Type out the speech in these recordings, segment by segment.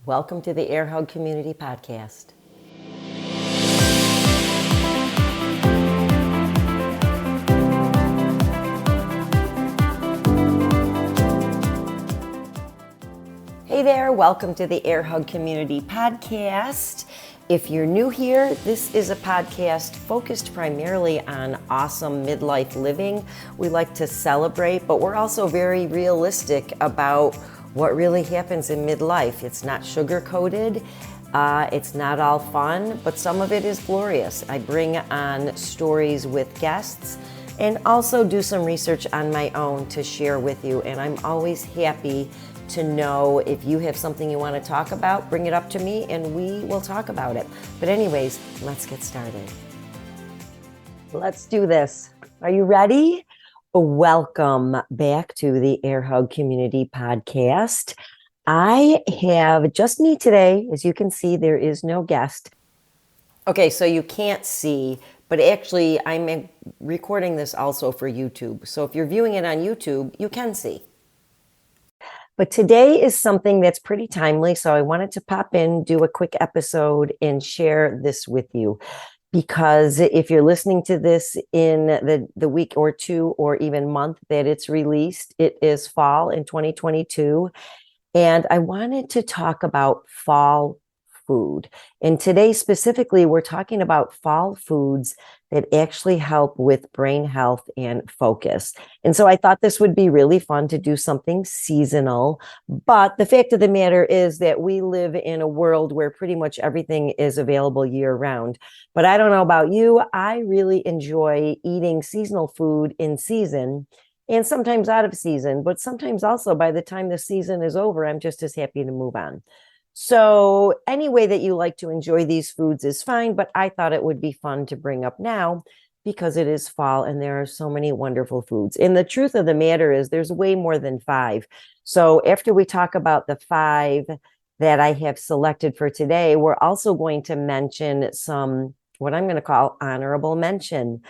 Welcome to the Air Hug Community Podcast. Hey there, welcome to the Air Hug Community Podcast. If you're new here, this is a podcast focused primarily on awesome midlife living. We like to celebrate, but we're also very realistic about what really happens in midlife. It's not sugar-coated, it's not all fun, but some of it is glorious. I bring on stories with guests and also do some research on my own to share with you. And I'm always happy to know if you have something you want to talk about, bring it up to me and we will talk about it. But anyways, let's get started. Let's do this. Are you ready? Welcome back to the Air Hug Community Podcast. I have just me today. As you can see, there is no guest. Okay, so you can't see, but actually I'm recording this also for YouTube. So if you're viewing it on YouTube, you can see. But today is something that's pretty timely, so I wanted to pop in, do a quick episode, and share this with you. Because if you're listening to this in the week or two or even month that it's released, it is fall in 2022. And I wanted to talk about fall food. And today specifically, we're talking about fall foods that actually help with brain health and focus. And so I thought this would be really fun to do something seasonal. But the fact of the matter is that we live in a world where pretty much everything is available year round. But I don't know about you, I really enjoy eating seasonal food in season and sometimes out of season, but sometimes also by the time the season is over, I'm just as happy to move on. So any way that you like to enjoy these foods is fine, but I thought it would be fun to bring up now because it is fall and there are so many wonderful foods. And the truth of the matter is there's way more than 5. So after we talk about the 5 that I have selected for today, we're also going to mention some, what I'm going to call honorable mention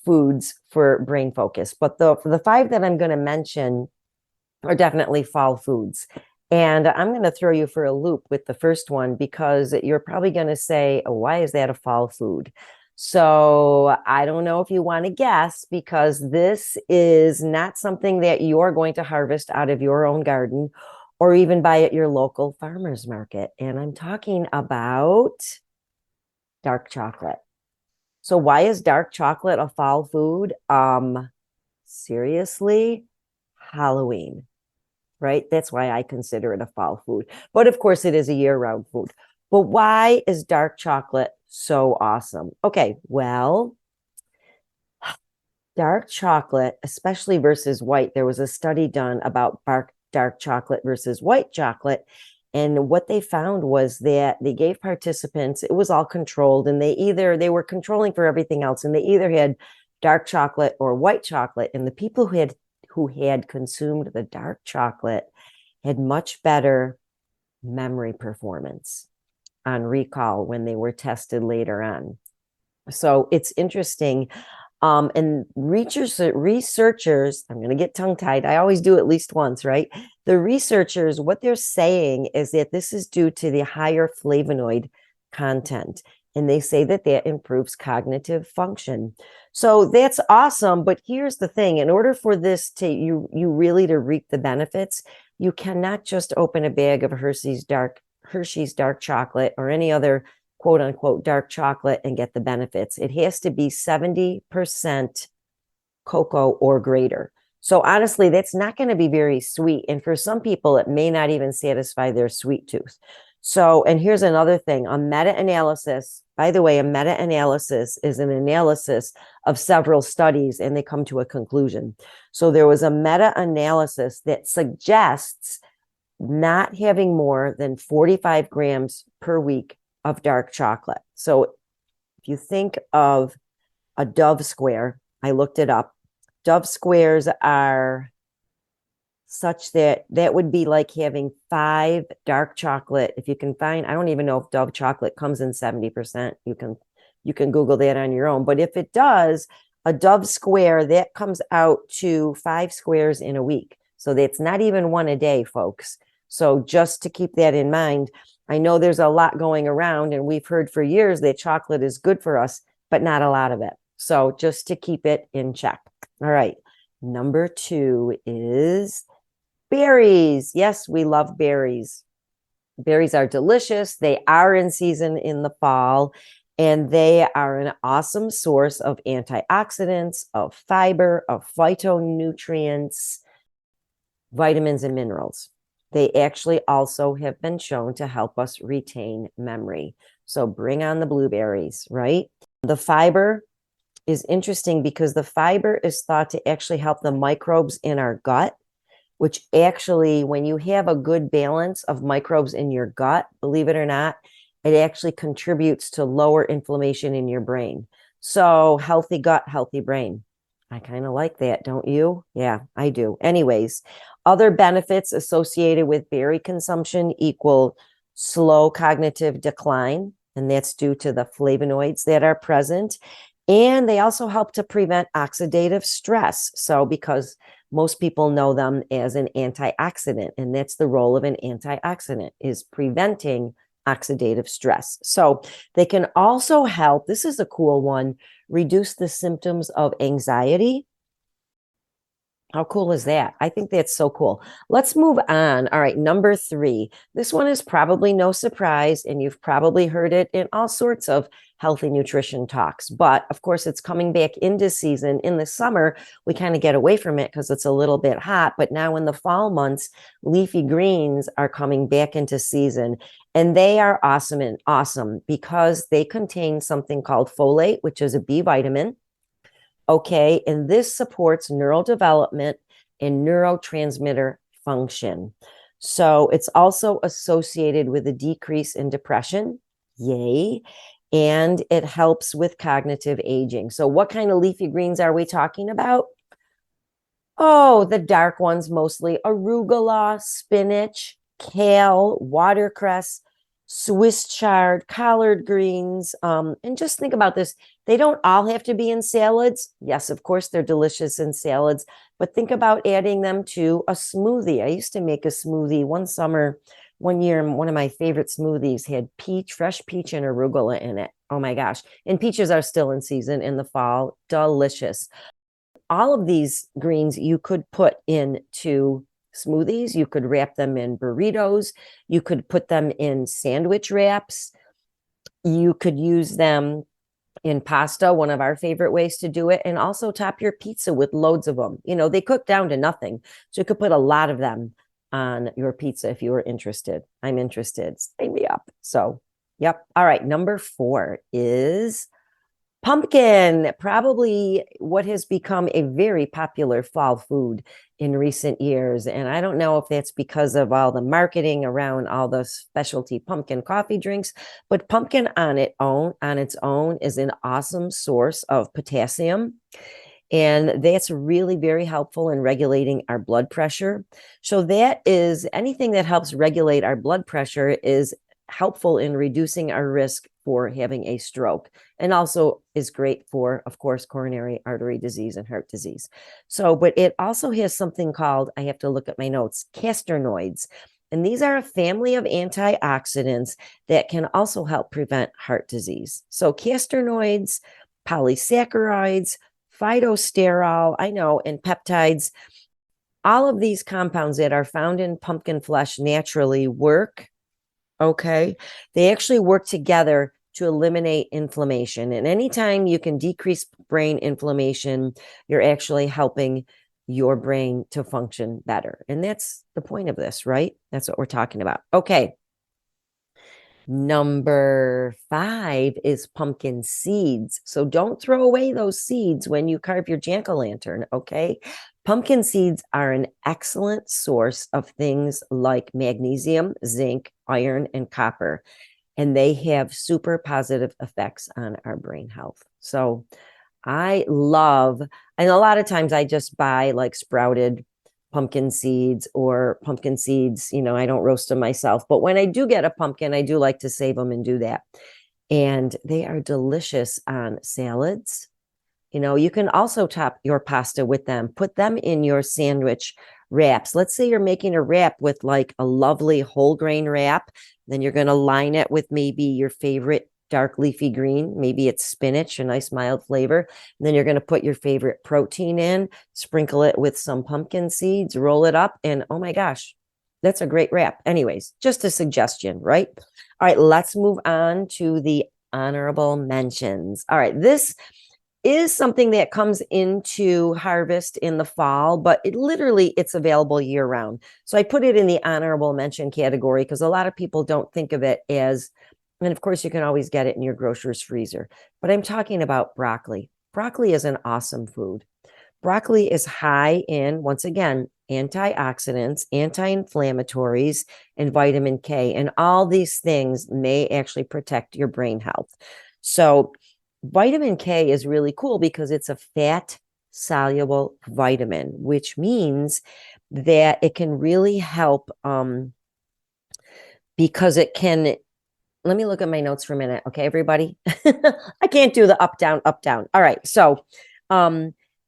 foods for brain focus. But for the 5 that I'm going to mention are definitely fall foods. And I'm going to throw you for a loop with the first one because you're probably going to say, oh, why is that a fall food? So I don't know if you want to guess because this is not something that you're going to harvest out of your own garden or even buy at your local farmer's market. And I'm talking about dark chocolate. So why is dark chocolate a fall food? Seriously, Halloween. Right? That's why I consider it a fall food. But of course, it is a year-round food. But why is dark chocolate so awesome? Okay, well, dark chocolate, especially versus white, there was a study done about dark chocolate versus white chocolate. And what they found was that they gave participants, it was all controlled, and they were controlling for everything else, and they either had dark chocolate or white chocolate. And the people who had consumed the dark chocolate had much better memory performance on recall when they were tested later on. So it's interesting. And researchers, I'm going to get tongue-tied. I always do at least once, right? The researchers, what they're saying is that this is due to the higher flavonoid content. And they say that improves cognitive function. So that's awesome. But here's the thing. In order for this to you really to reap the benefits, you cannot just open a bag of Hershey's dark chocolate or any other quote unquote dark chocolate and get the benefits. It has to be 70% cocoa or greater. So honestly, that's not going to be very sweet. And for some people, it may not even satisfy their sweet tooth. So, and here's another thing, a meta-analysis, by the way, a meta-analysis is an analysis of several studies and they come to a conclusion. So there was a meta-analysis that suggests not having more than 45 grams per week of dark chocolate. So if you think of a Dove square, I looked it up. Dove squares are such that would be like having 5 dark chocolate. If you can find, I don't even know if Dove chocolate comes in 70%. You can Google that on your own. But if it does, a Dove square, that comes out to 5 squares in a week. So that's not even one a day, folks. So just to keep that in mind, I know there's a lot going around, and we've heard for years that chocolate is good for us, but not a lot of it. So just to keep it in check. All right. Number 2 is berries. Yes, we love berries. Berries are delicious. They are in season in the fall, and they are an awesome source of antioxidants, of fiber, of phytonutrients, vitamins, and minerals. They actually also have been shown to help us retain memory. So bring on the blueberries, right? The fiber is interesting because the fiber is thought to actually help the microbes in our gut, which actually, when you have a good balance of microbes in your gut, believe it or not, it actually contributes to lower inflammation in your brain. So healthy gut, healthy brain. I kind of like that, don't you? Yeah, I do. Anyways, other benefits associated with berry consumption equal slow cognitive decline, and that's due to the flavonoids that are present. And they also help to prevent oxidative stress. So because most people know them as an antioxidant, and that's the role of an antioxidant, is preventing oxidative stress. So they can also help, this is a cool one, reduce the symptoms of anxiety. How cool is that? I think that's so cool. Let's move on. All right, number 3. This one is probably no surprise, and you've probably heard it in all sorts of healthy nutrition talks. But of course, it's coming back into season. In the summer, we kind of get away from it because it's a little bit hot. But now in the fall months, leafy greens are coming back into season. And they are awesome because they contain something called folate, which is a B vitamin. Okay, and this supports neural development and neurotransmitter function. So it's also associated with a decrease in depression. Yay. And it helps with cognitive aging. So what kind of leafy greens are we talking about? Oh, the dark ones mostly. Arugula, spinach, kale, watercress, Swiss chard, collard greens. And just think about this. They don't all have to be in salads. Yes, of course, they're delicious in salads, but think about adding them to a smoothie. I used to make a smoothie one summer, one year. One of my favorite smoothies had fresh peach and arugula in it. Oh my gosh. And peaches are still in season in the fall. Delicious. All of these greens you could put into smoothies. You could wrap them in burritos. You could put them in sandwich wraps. You could use them in pasta, one of our favorite ways to do it, and also top your pizza with loads of them. You know, they cook down to nothing. So you could put a lot of them on your pizza if you were interested. I'm interested. Sign me up. So, yep. All right. Number 4 is pumpkin, probably what has become a very popular fall food in recent years. And I don't know if that's because of all the marketing around all the specialty pumpkin coffee drinks, but pumpkin on its own is an awesome source of potassium. And that's really very helpful in regulating our blood pressure. So that is anything that helps regulate our blood pressure is helpful in reducing our risk for having a stroke, and also is great for, of course, coronary artery disease and heart disease. So, but it also has something called, I have to look at my notes, casternoids. And these are a family of antioxidants that can also help prevent heart disease. So casternoids, polysaccharides, phytosterol, I know, and peptides, all of these compounds that are found in pumpkin flesh naturally work. Okay. They actually work together to eliminate inflammation. And anytime you can decrease brain inflammation, you're actually helping your brain to function better. And that's the point of this, right? That's what we're talking about. Okay. Number 5 is pumpkin seeds. So don't throw away those seeds when you carve your jack-o'-lantern, okay? Pumpkin seeds are an excellent source of things like magnesium, zinc, iron, and copper, and they have super positive effects on our brain health. So I love, and a lot of times I just buy like sprouted pumpkin seeds or pumpkin seeds. You know, I don't roast them myself, but when I do get a pumpkin, I do like to save them and do that. And they are delicious on salads. You know, you can also top your pasta with them, put them in your sandwich wraps. Let's say you're making a wrap with like a lovely whole grain wrap. Then you're going to line it with maybe your favorite dark leafy green. Maybe it's spinach, a nice mild flavor. And then you're going to put your favorite protein in, sprinkle it with some pumpkin seeds, roll it up, and oh my gosh, that's a great wrap. Anyways, just a suggestion, right? All right, let's move on to the honorable mentions. All right, this is something that comes into harvest in the fall, but it's available year round. So I put it in the honorable mention category because a lot of people don't think of it as, and of course you can always get it in your grocer's freezer, but I'm talking about broccoli. Broccoli is an awesome food. Broccoli is high in, once again, antioxidants, anti-inflammatories, and vitamin K. And all these things may actually protect your brain health. So vitamin K is really cool because it's a fat soluble vitamin, which means that it can really help because it can, let me look at my notes for a minute. Okay, everybody. I can't do the up, down, up, down. All right. So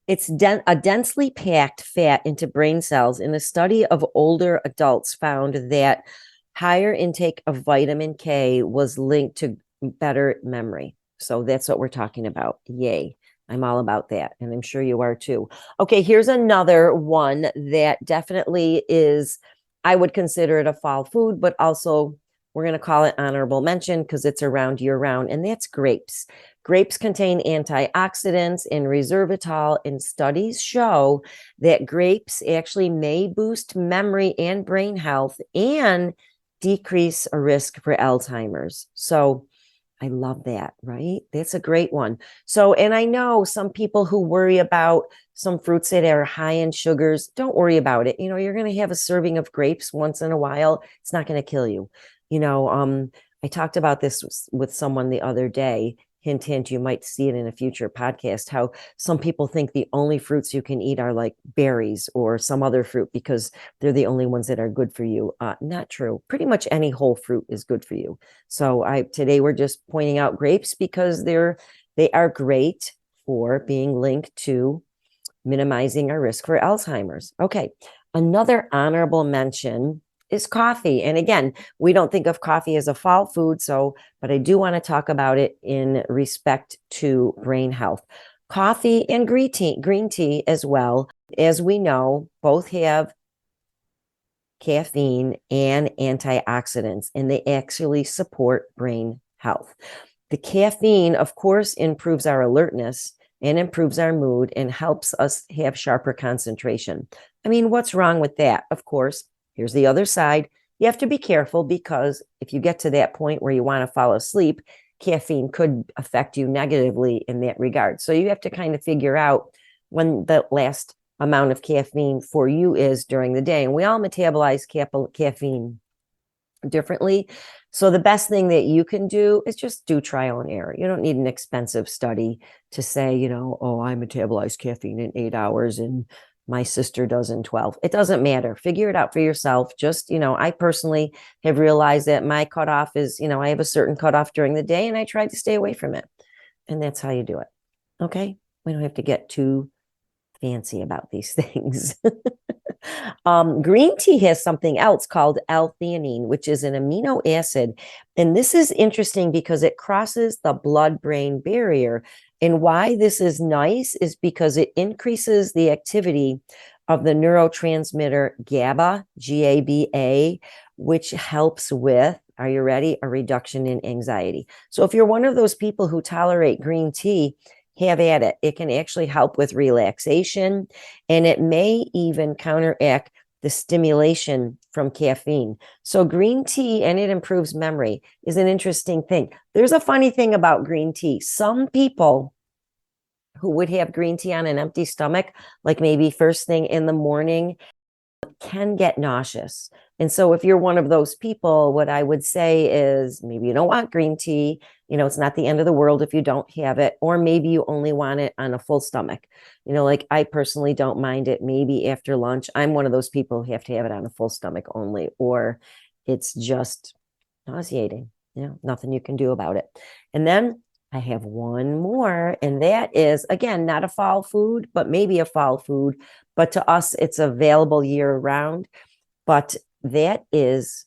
it's a densely packed fat into brain cells. In a study of older adults found that higher intake of vitamin K was linked to better memory. So that's what we're talking about. Yay. I'm all about that. And I'm sure you are too. Okay, here's another one that definitely is, I would consider it a fall food, but also we're going to call it honorable mention because it's around year round, and that's grapes. Grapes contain antioxidants and resveratrol, and studies show that grapes actually may boost memory and brain health and decrease a risk for Alzheimer's. So I love that, right? That's a great one. So, and I know some people who worry about some fruits that are high in sugars. Don't worry about it. You're going to have a serving of grapes once in a while. It's not going to kill you. I talked about this with someone the other day. Hint, hint, you might see it in a future podcast, how some people think the only fruits you can eat are like berries or some other fruit because they're the only ones that are good for you. Not true. Pretty much any whole fruit is good for you. So today we're just pointing out grapes because they are great for being linked to minimizing our risk for Alzheimer's. Okay, another honorable mention is coffee. And again, we don't think of coffee as a fall food, but I do want to talk about it in respect to brain health. Coffee and green tea as well, as we know, both have caffeine and antioxidants, and they actually support brain health. The caffeine, of course, improves our alertness and improves our mood and helps us have sharper concentration. I mean, what's wrong with that? Of course, here's the other side. You have to be careful because if you get to that point where you want to fall asleep, caffeine could affect you negatively in that regard. So you have to kind of figure out when the last amount of caffeine for you is during the day. And we all metabolize caffeine differently. So the best thing that you can do is just do trial and error. You don't need an expensive study to say, I metabolize caffeine in 8 hours and my sister does in 12. It doesn't matter. Figure it out for yourself. Just, I personally have realized that my cutoff is, I have a certain cutoff during the day and I try to stay away from it. And that's how you do it. Okay. We don't have to get too fancy about these things. Green tea has something else called L-theanine, which is an amino acid. And this is interesting because it crosses the blood-brain barrier. And why this is nice is because it increases the activity of the neurotransmitter GABA, G-A-B-A, which helps with, are you ready? A reduction in anxiety. So if you're one of those people who tolerate green tea, have at it. It can actually help with relaxation, and it may even counteract the stimulation from caffeine. So green tea, and it improves memory, is an interesting thing. There's a funny thing about green tea. Some people who would have green tea on an empty stomach, like maybe first thing in the morning, can get nauseous. And so if you're one of those people, what I would say is maybe you don't want green tea. It's not the end of the world if you don't have it, or maybe you only want it on a full stomach. Like I personally don't mind it maybe after lunch. I'm one of those people who have to have it on a full stomach only, or it's just nauseating. Nothing you can do about it. And then I have one more, and that is, again, not a fall food, but maybe a fall food. But to us, it's available year round. But that is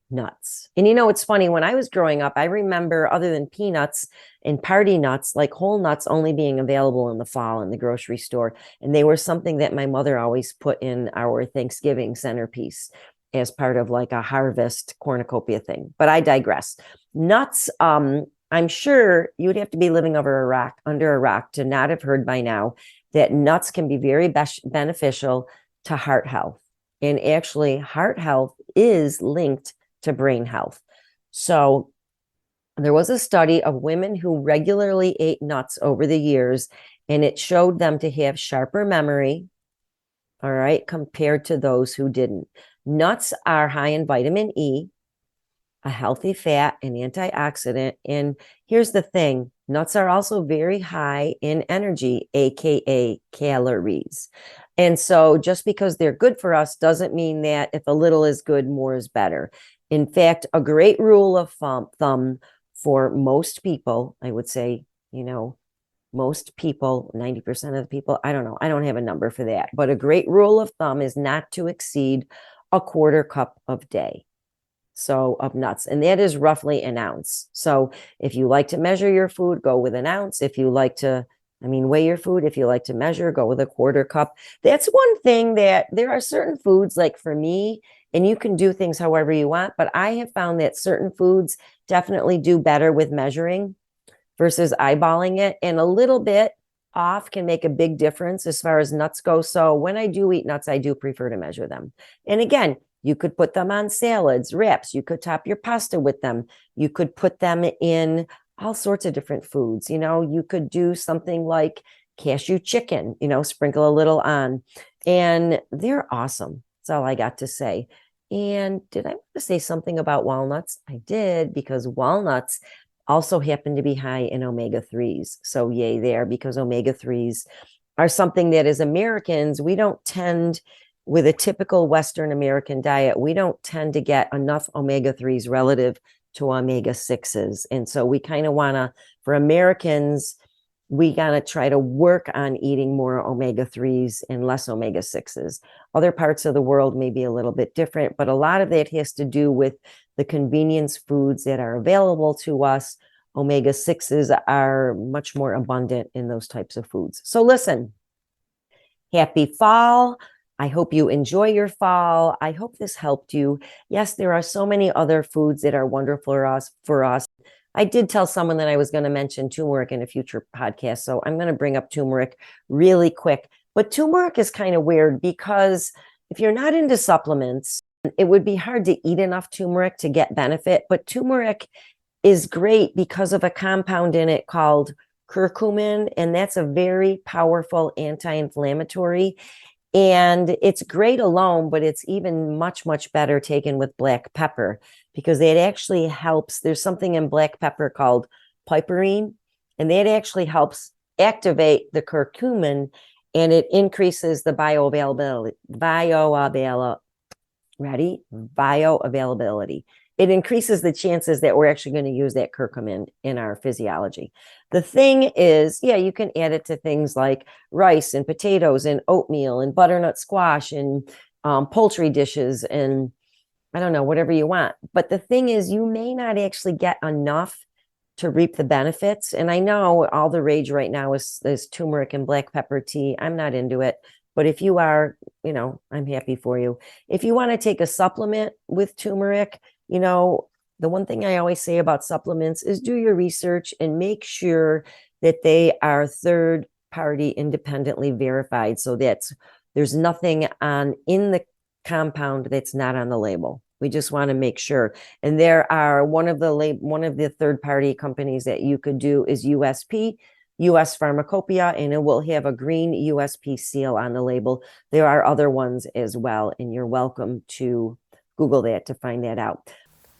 nuts. And you know, it's funny, when I was growing up, I remember other than peanuts and party nuts, like whole nuts only being available in the fall in the grocery store. And they were something that my mother always put in our Thanksgiving centerpiece as part of like a harvest cornucopia thing. But I digress. Nuts, I'm sure you would have to be living under a rock to not have heard by now that nuts can be very beneficial to heart health. And actually, heart health is linked to brain health. So there was a study of women who regularly ate nuts over the years, and it showed them to have sharper memory, all right, compared to those who didn't. Nuts are high in vitamin E, a healthy fat, and antioxidant. And here's the thing, nuts are also very high in energy, aka calories. And so just because they're good for us doesn't mean that if a little is good, more is better. In fact, a great rule of thumb for most people, I would say, most people, 90% of the people, I don't know, I don't have a number for that, but a great rule of thumb is not to exceed a quarter cup of day. So of nuts, and that is roughly an ounce. So if you like to measure your food, go with an ounce. If you like to, weigh your food. If you like to measure, go with a quarter cup. That's one thing that there are certain foods, like for me, and you can do things however you want, but I have found that certain foods definitely do better with measuring versus eyeballing it, and a little bit off can make a big difference as far as nuts go. So when I do eat nuts, I do prefer to measure them. And again, you could put them on salads, wraps. You could top your pasta with them. You could put them in all sorts of different foods. You could do something like cashew chicken, sprinkle a little on. And they're awesome. That's all I got to say. And did I want to say something about walnuts? I did, because walnuts also happen to be high in omega-3s. So yay there, because omega-3s are something that as Americans, we don't tend, with a typical Western American diet, we don't tend to get enough omega-3s relative to omega-6s. And so we kind of want to, for Americans, we got to try to work on eating more omega-3s and less omega-6s. Other parts of the world may be a little bit different, but a lot of that has to do with the convenience foods that are available to us. Omega-6s are much more abundant in those types of foods. So listen, happy fall. I hope you enjoy your fall. I hope this helped you. Yes, there are so many other foods that are wonderful for us. I did tell someone that I was going to mention turmeric in a future podcast, so I'm going to bring up turmeric really quick. But turmeric is kind of weird, because if you're not into supplements, it would be hard to eat enough turmeric to get benefit. But turmeric is great because of a compound in it called curcumin, and that's a very powerful anti-inflammatory. And it's great alone, but it's even much, much better taken with black pepper, because it actually helps. There's something in black pepper called piperine, and that actually helps activate the curcumin, and it increases the bioavailability. It increases the chances that we're actually going to use that curcumin in our physiology. The thing is, yeah, you can add it to things like rice and potatoes and oatmeal and butternut squash and poultry dishes and I don't know, whatever you want. But the thing is, you may not actually get enough to reap the benefits. And I know all the rage right now is turmeric and black pepper tea. I'm not into it. But if you are, I'm happy for you. If you want to take a supplement with turmeric, the one thing I always say about supplements is do your research and make sure that they are third party independently verified, so that there's nothing in the compound that's not on the label. We just want to make sure. And there are one of the third party companies that you could do is USP, US Pharmacopoeia, and it will have a green USP seal on the label. There are other ones as well, and you're welcome to Google that to find that out.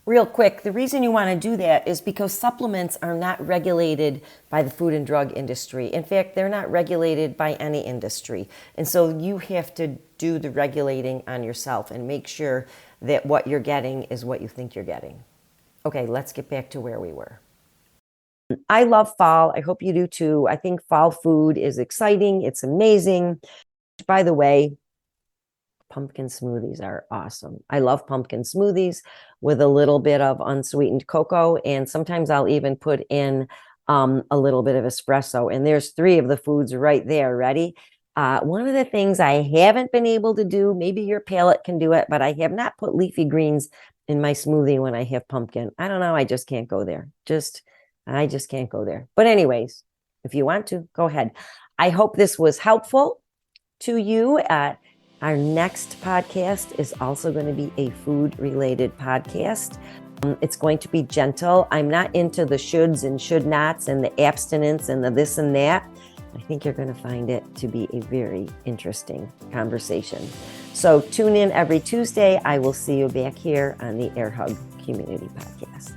Real quick, the reason you want to do that is because supplements are not regulated by the food and drug industry. In fact, they're not regulated by any industry. And so you have to do the regulating on yourself and make sure that what you're getting is what you think you're getting. Okay, let's get back to where we were. I love fall. I hope you do too. I think fall food is exciting. It's amazing. By the way, Pumpkin smoothies are awesome. I love pumpkin smoothies with a little bit of unsweetened cocoa, and sometimes I'll even put in a little bit of espresso. And there's 3 of the foods right there. Ready? One of the things I haven't been able to do, maybe your palate can do it, but I have not put leafy greens in my smoothie when I have pumpkin. I don't know. I just can't go there. I just can't go there. But anyways, if you want to, go ahead. I hope this was helpful to you. Our next podcast is also going to be a food-related podcast. It's going to be gentle. I'm not into the shoulds and should nots and the abstinence and the this and that. I think you're going to find it to be a very interesting conversation. So tune in every Tuesday. I will see you back here on the Air Hug Community Podcast.